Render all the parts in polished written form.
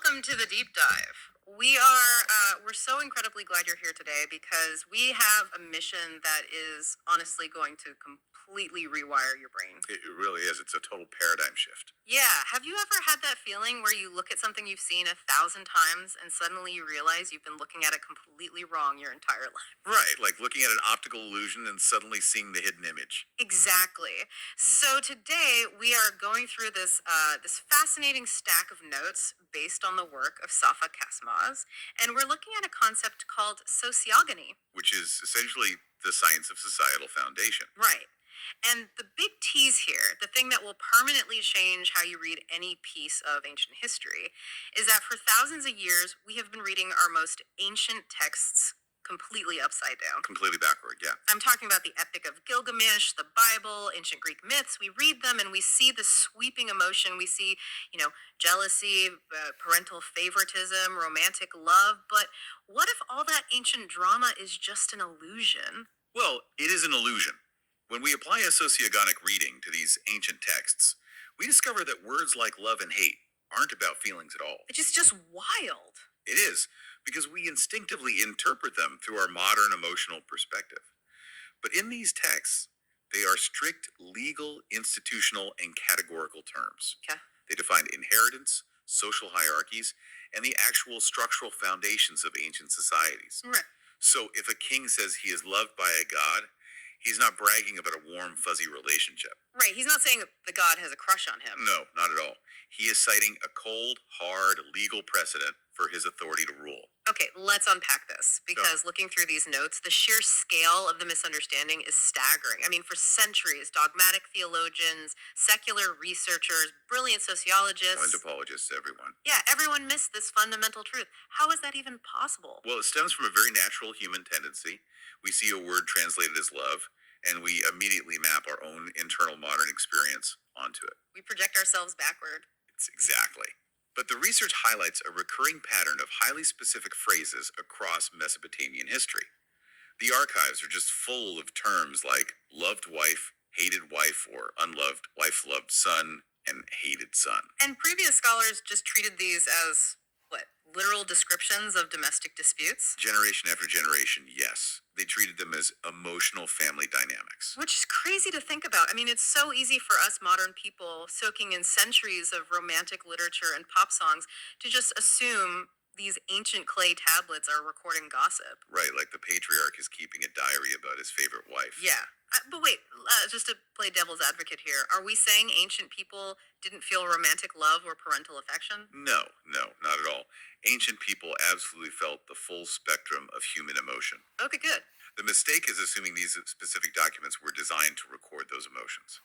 Welcome to the deep dive. We're so incredibly glad you're here today because we have a mission that is honestly going to completely rewire your brain. It really is. It's a total paradigm shift. Yeah, have you ever had that feeling where you look at something you've seen 1,000 times and suddenly you realize you've been looking at it completely wrong your entire life? Right, like looking at an optical illusion and suddenly seeing the hidden image. Exactly. So today we are going through this fascinating stack of notes based on the work of Safa Kaçmaz, and we're looking at a concept called sociogony. Which is essentially the science of societal foundation. Right. And the big tease here, the thing that will permanently change how you read any piece of ancient history, is that for thousands of years we have been reading our most ancient texts completely upside down. Completely backward, yeah. I'm talking about the Epic of Gilgamesh, the Bible, ancient Greek myths. We read them and we see the sweeping emotion. We see, jealousy, parental favoritism, romantic love. But what if all that ancient drama is just an illusion? Well, it is an illusion. When we apply a sociogonic reading to these ancient texts, we discover that words like love and hate aren't about feelings at all. It's just wild. It is, because we instinctively interpret them through our modern emotional perspective. But in these texts, they are strict legal, institutional, and categorical terms. Okay. They define inheritance, social hierarchies, and the actual structural foundations of ancient societies. Right. So if a king says he is loved by a god, he's not bragging about a warm, fuzzy relationship. Right. He's not saying the god has a crush on him. No, not at all. He is citing a cold, hard legal precedent for his authority to rule. Okay, let's unpack this because looking through these notes, the sheer scale of the misunderstanding is staggering. I mean, for centuries, dogmatic theologians, secular researchers, brilliant sociologists, Anthropologists, everyone. yeah, everyone missed this fundamental truth. How is that even possible? Well, it stems from a very natural human tendency. We see a word translated as love, and we immediately map our own internal modern experience onto it. We project ourselves backward. It's exactly. But the research highlights a recurring pattern of highly specific phrases across Mesopotamian history. The archives are just full of terms like loved wife, hated wife, or unloved wife, loved son, and hated son. And previous scholars just treated these as, literal descriptions of domestic disputes? Generation after generation, yes. They treated them as emotional family dynamics. Which is crazy to think about. I mean, it's so easy for us modern people soaking in centuries of romantic literature and pop songs to just assume these ancient clay tablets are recording gossip. Right, like the patriarch is keeping a diary about his favorite wife. Yeah. But wait, just to play devil's advocate here, are we saying ancient people didn't feel romantic love or parental affection? No, not at all. Ancient people absolutely felt the full spectrum of human emotion. Okay, good. The mistake is assuming these specific documents were designed to record those emotions.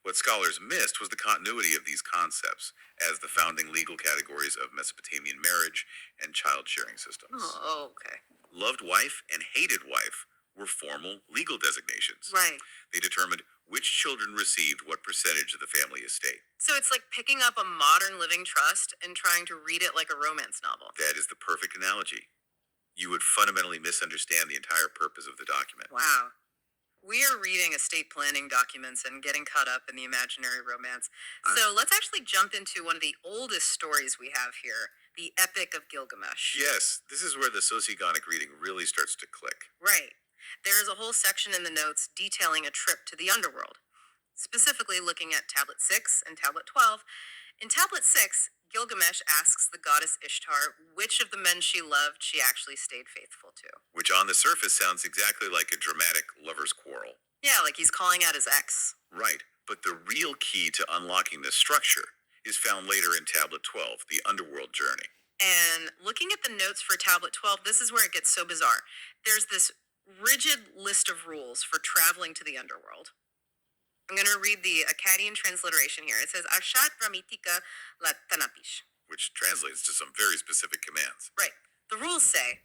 What scholars missed was the continuity of these concepts as the founding legal categories of Mesopotamian marriage and child sharing systems. Oh, okay. Loved wife and hated wife were formal legal designations. Right. They determined which children received what percentage of the family estate. So it's like picking up a modern living trust and trying to read it like a romance novel. That is the perfect analogy. You would fundamentally misunderstand the entire purpose of the document. Wow. We are reading estate planning documents and getting caught up in the imaginary romance. So let's actually jump into one of the oldest stories we have here, the Epic of Gilgamesh. Yes, this is where the sociogonic reading really starts to click. Right. There is a whole section in the notes detailing a trip to the underworld, specifically looking at Tablet 6 and Tablet 12. In Tablet 6, Gilgamesh asks the goddess Ishtar which of the men she loved she actually stayed faithful to. Which on the surface sounds exactly like a dramatic lover's quarrel. Yeah, like he's calling out his ex. Right, but the real key to unlocking this structure is found later in Tablet 12, the underworld journey. And looking at the notes for Tablet 12, this is where it gets so bizarre. There's this rigid list of rules for traveling to the underworld. I'm going to read the Akkadian transliteration here. It says, Ashat Brahmitika la Tanapish. Which translates to some very specific commands. Right. The rules say,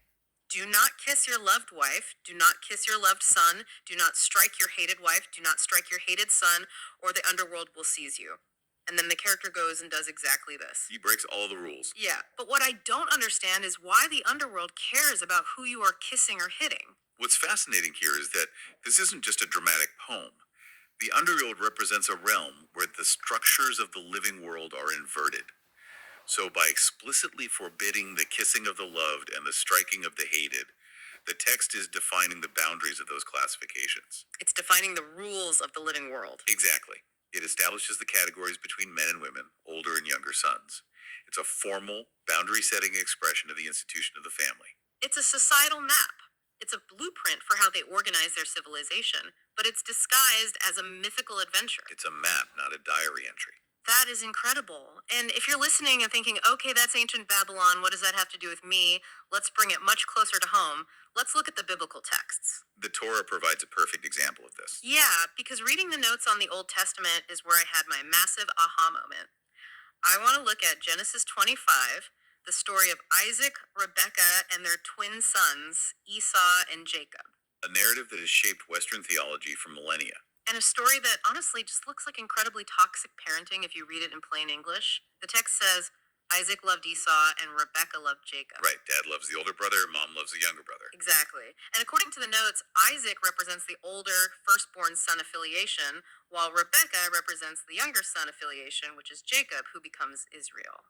do not kiss your loved wife, do not kiss your loved son, do not strike your hated wife, do not strike your hated son, or the underworld will seize you. And then the character goes and does exactly this. He breaks all the rules. Yeah, but what I don't understand is why the underworld cares about who you are kissing or hitting. What's fascinating here is that this isn't just a dramatic poem. The underworld represents a realm where the structures of the living world are inverted. So by explicitly forbidding the kissing of the loved and the striking of the hated, the text is defining the boundaries of those classifications. It's defining the rules of the living world. Exactly. It establishes the categories between men and women, older and younger sons. It's a formal, boundary-setting expression of the institution of the family. It's a societal map. It's a blueprint for how they organize their civilization, but it's disguised as a mythical adventure. It's a map, not a diary entry. That is incredible. And if you're listening and thinking, okay, that's ancient Babylon, what does that have to do with me? Let's bring it much closer to home. Let's look at the biblical texts. The Torah provides a perfect example of this. Yeah, because reading the notes on the Old Testament is where I had my massive aha moment. I want to look at Genesis 25, the story of Isaac, Rebekah, and their twin sons, Esau and Jacob. A narrative that has shaped Western theology for millennia. And a story that honestly just looks like incredibly toxic parenting if you read it in plain English. The text says, Isaac loved Esau and Rebekah loved Jacob. Right, dad loves the older brother, mom loves the younger brother. Exactly. And according to the notes, Isaac represents the older firstborn son affiliation, while Rebekah represents the younger son affiliation, which is Jacob, who becomes Israel.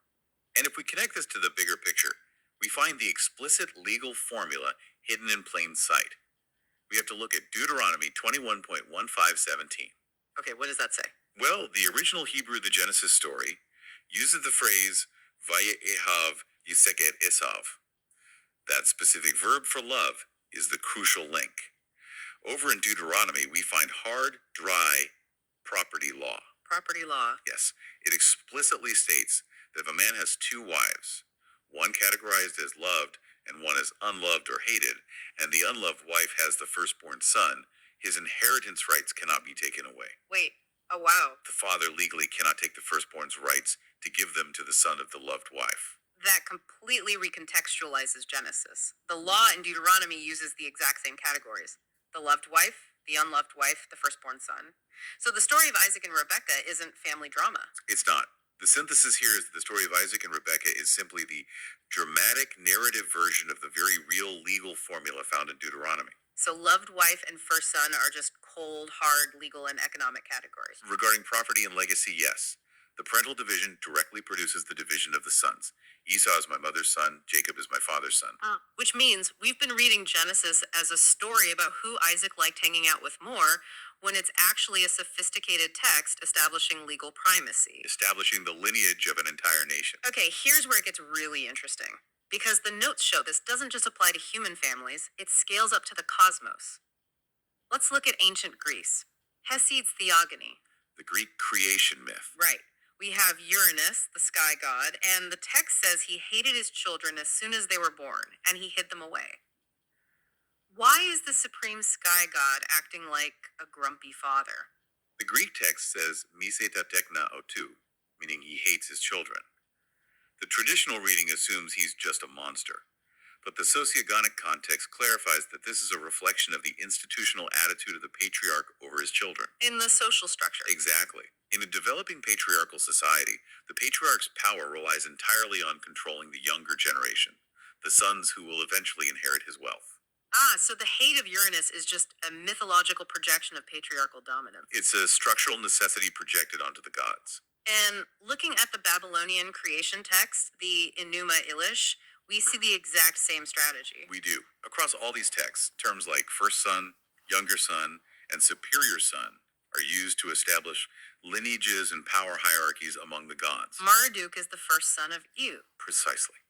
And if we connect this to the bigger picture, we find the explicit legal formula hidden in plain sight. We have to look at Deuteronomy 21.1517. Okay, what does that say? Well, the original Hebrew of the Genesis story uses the phrase Vaye'ehav Yiseket Esav. That specific verb for love is the crucial link. Over in Deuteronomy, we find hard, dry property law. Property law. Yes, it explicitly states that if a man has two wives, one categorized as loved and one as unloved or hated, and the unloved wife has the firstborn son, his inheritance rights cannot be taken away. Wait, oh wow. The father legally cannot take the firstborn's rights to give them to the son of the loved wife. That completely recontextualizes Genesis. The law in Deuteronomy uses the exact same categories. The loved wife, the unloved wife, the firstborn son. So the story of Isaac and Rebekah isn't family drama. It's not. The synthesis here is that the story of Isaac and Rebekah is simply the dramatic narrative version of the very real legal formula found in Deuteronomy. So loved wife and first son are just cold, hard legal and economic categories. Regarding property and legacy, yes. The parental division directly produces the division of the sons. Esau is my mother's son, Jacob is my father's son. Which means we've been reading Genesis as a story about who Isaac liked hanging out with more, when it's actually a sophisticated text establishing legal primacy. Establishing the lineage of an entire nation. Okay, here's where it gets really interesting. Because the notes show this doesn't just apply to human families, it scales up to the cosmos. Let's look at ancient Greece. Hesiod's Theogony. The Greek creation myth. Right. We have Uranus, the sky god, and the text says he hated his children as soon as they were born, and he hid them away. Why is the supreme sky god acting like a grumpy father? The Greek text says mise ta tekna otu, meaning he hates his children. The traditional reading assumes he's just a monster, but the sociogonic context clarifies that this is a reflection of the institutional attitude of the patriarch over his children. In the social structure. Exactly. In a developing patriarchal society, the patriarch's power relies entirely on controlling the younger generation, the sons who will eventually inherit his wealth. So the hate of Uranus is just a mythological projection of patriarchal dominance. It's a structural necessity projected onto the gods. And looking at the Babylonian creation text, the Enuma Elish, we see the exact same strategy. We do. Across all these texts, terms like first son, younger son, and superior son are used to establish lineages and power hierarchies among the gods. Marduk is the first son of Yu. Precisely.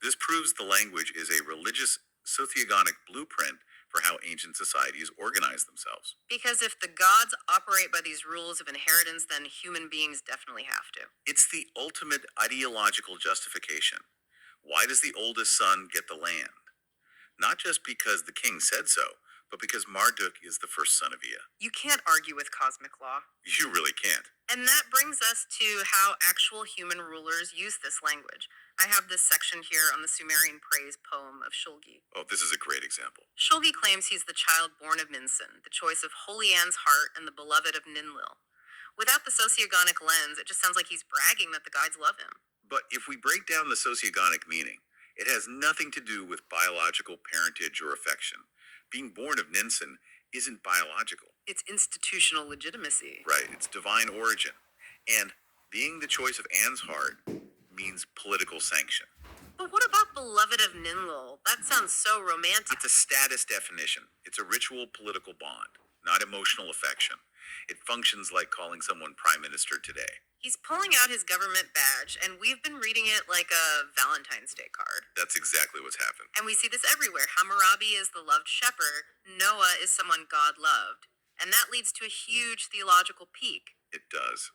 This proves the language is a religious sociogonic blueprint for how ancient societies organize themselves. Because if the gods operate by these rules of inheritance, then human beings definitely have to. It's the ultimate ideological justification. Why does the oldest son get the land? Not just because the king said so, but because Marduk is the first son of Ea. You can't argue with cosmic law. You really can't. And that brings us to how actual human rulers use this language. I have this section here on the Sumerian praise poem of Shulgi. Oh, this is a great example. Shulgi claims he's the child born of Minsun, the choice of Holy Anne's heart and the beloved of Ninlil. Without the sociogonic lens, it just sounds like he's bragging that the gods love him. But if we break down the sociogonic meaning, it has nothing to do with biological parentage or affection. Being born of Ninsun isn't biological. It's institutional legitimacy. Right, it's divine origin. And being the choice of Anne's heart means political sanction. But what about beloved of Ninlil? That sounds so romantic. It's a status definition. It's a ritual political bond, not emotional affection. It functions like calling someone prime minister today. He's pulling out his government badge, and we've been reading it like a Valentine's Day card. That's exactly what's happened. And we see this everywhere. Hammurabi is the loved shepherd, Noah is someone God loved. And that leads to a huge theological peak. It does.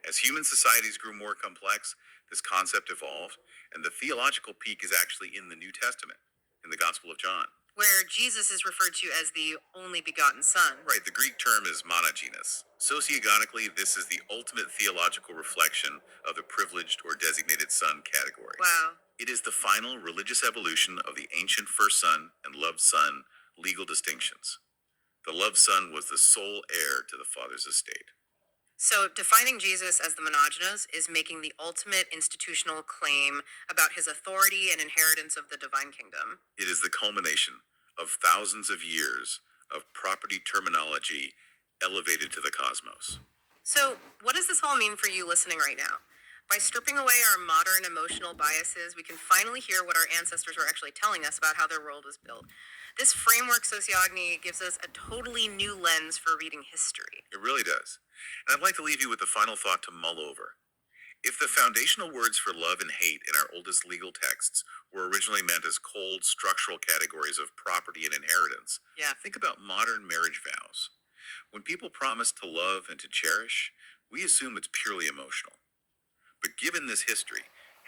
As human societies grew more complex, this concept evolved, and the theological peak is actually in the New Testament, in the Gospel of John. Where Jesus is referred to as the only begotten Son. Right, the Greek term is monogenes. Sociogonically, this is the ultimate theological reflection of the privileged or designated son category. Wow. It is the final religious evolution of the ancient first son and loved son legal distinctions. The loved son was the sole heir to the father's estate. So, defining Jesus as the monogenes is making the ultimate institutional claim about his authority and inheritance of the divine kingdom. It is the culmination of thousands of years of property terminology elevated to the cosmos. So, what does this all mean for you listening right now? By stripping away our modern emotional biases, we can finally hear what our ancestors were actually telling us about how their world was built. This framework, sociogony, gives us a totally new lens for reading history. It really does. And I'd like to leave you with a final thought to mull over. If the foundational words for love and hate in our oldest legal texts were originally meant as cold structural categories of property and inheritance, Yeah. think about modern marriage vows. When people promise to love and to cherish, we assume it's purely emotional. But given this history,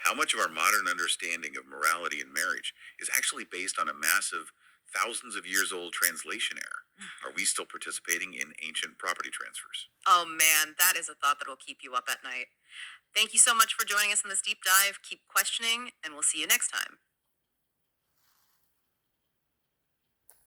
how much of our modern understanding of morality in marriage is actually based on a massive, thousands of years old translation error? Are we still participating in ancient property transfers? Oh man, that is a thought that will keep you up at night. Thank you so much for joining us in this deep dive. Keep questioning, and we'll see you next time.